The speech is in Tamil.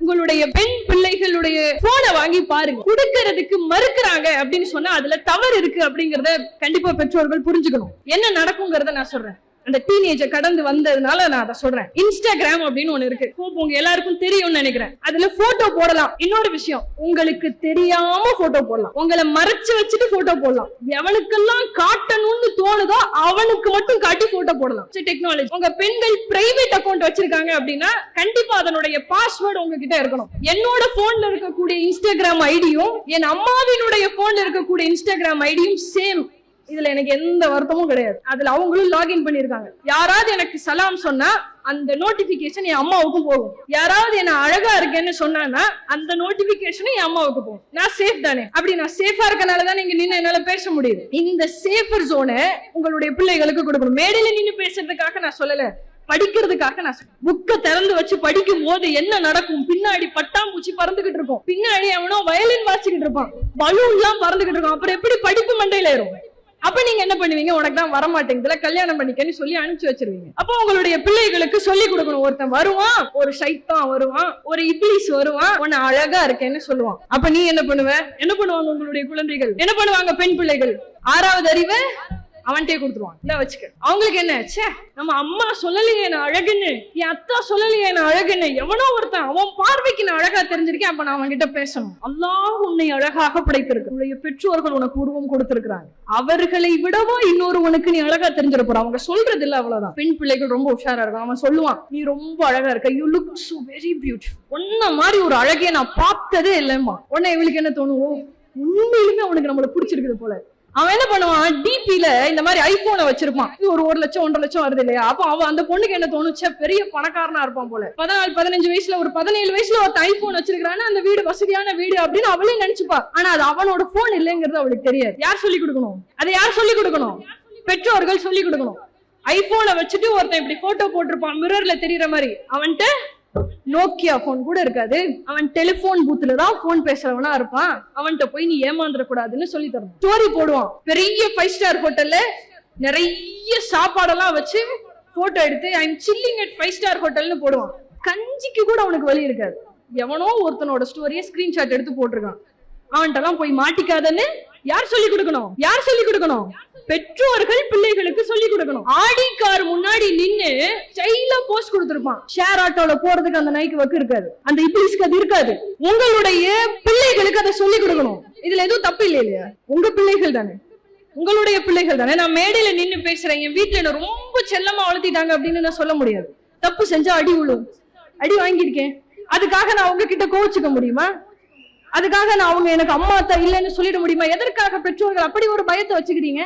உங்களுடைய பெண் பிள்ளைகளுடைய போனை வாங்கி பாருங்க. கொடுக்கறதுக்கு மறுக்கிறாங்க அப்படின்னு சொன்னா அதுல தவறு இருக்கு அப்படிங்கறத கண்டிப்பா பெற்றோர்கள் புரிஞ்சுக்கணும். என்ன நடக்குங்கிறத நான் சொல்றேன். அந்த டீனேஜர் கடந்து வந்ததுனால நான் அதை சொல்றேன். இன்ஸ்டாகிராம் அப்படின்னு ஒண்ணு இருக்கு, உங்க எல்லாருக்கும் தெரியும்னு நினைக்கிறேன். அதுல போட்டோ போடலாம். இன்னொரு விஷயம், உங்களுக்கு தெரியாம போட்டோ போடலாம், உங்களை மறைச்சு வச்சுட்டு போட்டோ போடலாம். எவனுக்கெல்லாம் காட்டணும்னு தோணுதோ அவனுக்கு மட்டும் காட்டி போட்டோ போடலாம். டெக்னாலஜி. உங்க பெண்கள் பிரைவேட் அக்கௌண்ட் வச்சிருக்காங்க அப்படின்னா கண்டிப்பா அதனுடைய பாஸ்வேர்டு உங்ககிட்ட இருக்கணும். என்னோட போன்ல இருக்கக்கூடிய இன்ஸ்டாகிராம் ஐடியும் என் அம்மாவினுடைய போன்ல இருக்கக்கூடிய இன்ஸ்டாகிராம் ஐடியும் சேம். இதுல எனக்கு எந்த வருத்தமும் கிடையாது. அதுல அவங்களும் லாகின் பண்ணிருக்காங்க. யாராவது எனக்கு சலாம் சொன்னா அந்த நோட்டிபிகேஷன் என் அம்மாவுக்கும் போகும். யாராவது என்ன அழகா இருக்கேன்னு சொன்னா அந்த நோட்டிபிகேஷன் என் அம்மாவுக்கு போகும். நான் சேஃப் தானே? அப்படி நான் சேஃபா இருக்கனாலதான் நீங்க நின்று என்னால பேச முடியுது. இந்த சேஃபர் ஜோனை உங்களுடைய பிள்ளைகளுக்கு கொடுக்கணும். மேடையில நின்று பேசுறதுக்காக நான் சொல்லல, படிக்கிறதுக்காக நான் புக்க திறந்து வச்சு படிக்கும் போது என்ன நடக்கும்? பின்னாடி பட்டாம்பூச்சி பறந்துகிட்டு இருக்கும், பின்னாடி அவனோ வயலின் வாசிக்கிட்டு இருப்பான், பலூன் எல்லாம் பறந்துகிட்டு இருக்கும். அப்புறம் எப்படி படிப்பு மண்டையில ஏறும்? அப்ப நீங்க என்ன பண்ணுவீங்க? உனக்கு தான் வரமாட்டேங்குதுல, கல்யாணம் பண்ணிக்கன்னு சொல்லி அனுப்பிச்சு வச்சிருவீங்க. அப்ப உங்களுடைய பிள்ளைகளுக்கு சொல்லி கொடுக்கணும். ஒருத்தன் வருவான், ஒரு ஷைத்தான் வருவான், ஒரு இப்லீஸ் வருவான், உன்னை அழகா இருக்கேன்னு சொல்லுவான். அப்ப நீ என்ன பண்ணுவ? என்ன பண்ணுவாங்க உங்களுடைய குழந்தைகள்? என்ன பண்ணுவாங்க பெண் பிள்ளைகள்? 6வது அறிவை அவன்கிட்டே கொடுத்துருவான். இல்ல வச்சுக்க. அவங்களுக்கு என்ன, சே நம்ம அம்மா சொல்லலையே நான் அழகுன்னு, என் அத்தா சொல்லலையே நான் அழகுன்னு, எவனோ ஒருத்தன் அவன் பார்வைக்கு நான் அழகா தெரிஞ்சிருக்கேன், அப்ப நான் அவன் கிட்ட பேசணும். அல்லாஹ் உன்னை அழகாக படைத்திருக்கு, உன்னுடைய பெற்றோர்கள் உனக்கு உருவம் கொடுத்திருக்கிறாங்க, அவர்களை விடவா இன்னொரு உனக்கு நீ அழகா தெரிஞ்சிட போற. அவங்க சொல்றது இல்ல, அவ்வளவுதான். பெண் பிள்ளைகள் ரொம்ப உஷாரா இருக்கும். அவன் சொல்லுவான், நீ ரொம்ப அழகா இருக்க, you look so very beautiful, உன்ன மாதிரி ஒரு அழகே நான் பார்த்ததே இல்லைம்மா. உடனே இவளுக்கு என்ன தோணும்? உண்மையிலுமே அவனுக்கு நம்மள பிடிச்சிருக்குது போல. அவன் என்ன பண்ணுவான்? டிபில இந்த மாதிரி ஐபோனை வச்சிருப்பான். ஒரு 1 லட்சம் 1.5 லட்சம் வருது இல்லையா? அப்ப அவன் அந்த பொண்ணுக்கு என்ன தோணுச்சா, பெரிய பணக்காரனா இருப்பான் போல. 14-15 வயசுல ஒரு 17 வயசுல ஒரு ஐபோன் வச்சிருக்கான்னு, அந்த வீடு வசதியான வீடு அப்படின்னு அவளே நினைச்சுப்பா. ஆனா அது அவனோட போன் இல்லைங்கிறது அவளுக்கு தெரியாது. யார் சொல்லி கொடுக்கணும்? அதை யார் சொல்லி கொடுக்கணும்? பெற்றோர்கள் சொல்லி கொடுக்கணும். ஐபோனை வச்சுட்டு ஒருத்தன் இப்படி போட்டோ போட்டிருப்பான் மிரர்ல தெரியற மாதிரி, அவன்கிட்ட நோக்கியா போன் கூட இருக்காது, அவன் டெலிபோன் பூத்துல தான் போன் பேசுறவனா இருப்பான். அவன்கிட்ட போய் நீ ஏமாந்துட கூடாதுன்னு சொல்லி தரணும். ஸ்டோரி போடுவான், பெரிய 5 ஸ்டார் ஹோட்டல்ல நிறைய சாப்பாடெல்லாம் வச்சு போட்டோ எடுத்து I am chilling at 5 star ஹோட்டல்னு போடுவான். கஞ்சிக்கு கூட அவனுக்கு வழி இருக்காது. எவனோ ஒருத்தனோட ஸ்டோரியை ஸ்கிரீன்ஷாட் எடுத்து போட்டிருக்கான். அவன்கிட்ட எல்லாம் போய் மாட்டிக்காதன்னு யார் சொல்லி கொடுக்கணும்? யார் சொல்லி கொடுக்கணும்? பெற்றோர்கள் பிள்ளைகளுக்கு சொல்லி கொடுக்கணும். ஆடி கார் முன்னாடி நின்னு ஸ்டைலா போஸ்ட் கொடுத்திருப்பான். ஷேர் ஆட்டோல போறதுக்கு அந்த நாய்க்கு வக்கு இருக்காது, அந்த இப்ளீஸ்க்கு அது இருக்காது. உங்களுடைய பிள்ளைகளுக்கு அதை சொல்லி கொடுக்கணும். இதுல எதுவும் தப்பு இல்லையா? உங்க பிள்ளைகள் தானே, உங்களுடைய பிள்ளைகள் தானே. நான் மேடையில நின்னு பேசுறேன், என் வீட்டுல என்ன ரொம்ப செல்லமா வளர்த்திட்டாங்க அப்படின்னு நான் சொல்ல முடியாது. தப்பு செஞ்சா அடி விழும், அடி வாங்கியிருக்கேன். அதுக்காக நான் உங்ககிட்ட கோவிச்சுக்க முடியுமா? அதுக்காக நான் அவங்க எனக்கு அம்மா அத்தா இல்லைன்னு சொல்லிட முடியுமா? எதற்காக பெற்றோர்கள் அப்படி ஒரு பயத்தை வச்சுக்கிறீங்க?